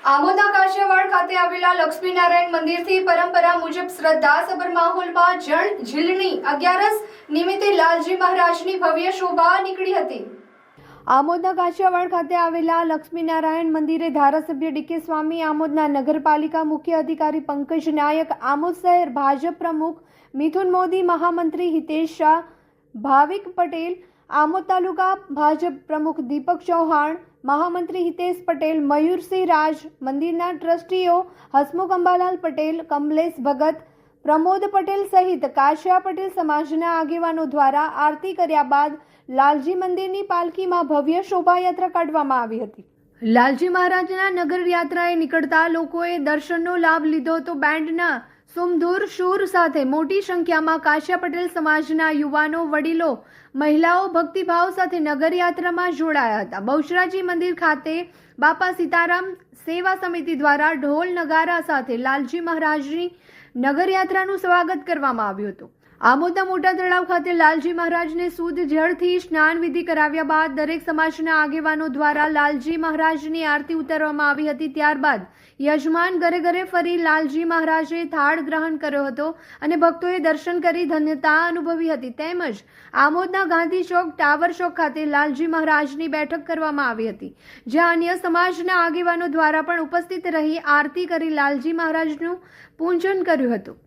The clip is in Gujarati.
આમોદના કાશિયાવાડ ખાતે આવેલા લક્ષ્મીનારાયણ મંદિરથી પરંપરા મુજબ શ્રદ્ધાસભર માહોલમાં જણ ઝીલણી 11 નિમિત્તે લાલજી મહારાજની ભવ્ય શોભા નીકળી હતી। આમોદના કાશિયાવાડ ખાતે આવેલા લક્ષ્મીનારાયણ મંદિરે ધારાસભ્ય ડીકે સ્વામી, આમોદના નગરપાલિકા મુખ્ય અધિકારી પંકજ નાયક, આમોદ શહેર ભાજપ પ્રમુખ મિથુન મોદી, મહામંત્રી હિતેશ શાહ, ભાવિક પટેલ, આમોદ તાલુકા ભાજપ પ્રમુખ દીપક ચૌહાણ, મહામંત્રી હિતેશ પટેલ, મયુરસિંહ રાજ, મંદિરના ટ્રસ્ટીઓ હસમુખ અંબાલાલ પટેલ, કમલેશ ભગત, પ્રમોદ પટેલ સહિત કાશિયા પટેલ સમાજના આગેવાનો દ્વારા આરતી કર્યા બાદ લાલજી મંદિરની પાલખીમાં ભવ્ય શોભાયાત્રા કાઢવામાં આવી હતી। લાલજી મહારાજના નગર યાત્રાએ નીકળતા લોકોએ દર્શનનો લાભ લીધો તો બેન્ડના સુમધુર સૂર સાથે મોટી સંખ્યામાં કાશિયા પટેલ સમાજના યુવાનો, વડીલો, મહિલાઓ ભક્તિભાવ સાથે નગરયાત્રામાં જોડાયા હતા। બહુચરાજી મંદિર ખાતે બાપા સીતારામ સેવા સમિતિ દ્વારા ઢોલ નગારા સાથે લાલજી મહારાજની નગરયાત્રાનું સ્વાગત કરવામાં આવ્યું હતું। આમોદના મોટા તળાવ ખાતે લાલજી મહારાજને શુદ્ધ જળથી સ્નાન વિધિ કરાવ્યા બાદ દરેક સમાજના આગેવાનો દ્વારા લાલજી મહારાજની આરતી ઉતારવામાં આવી હતી। ત્યારબાદ યજમાન ઘરે ઘરે ફરી લાલજી મહારાજે થાળ ગ્રહણ કર્યો હતો અને ભક્તોએ દર્શન કરી ધન્યતા અનુભવી હતી। તેમજ આમોદના ગાંધી ચોક, ટાવર ચોક ખાતે લાલજી મહારાજની બેઠક કરવામાં આવી હતી, જ્યાં અન્ય સમાજના આગેવાનો દ્વારા પણ ઉપસ્થિત રહી આરતી કરી લાલજી મહારાજનું પૂજન કર્યું હતું।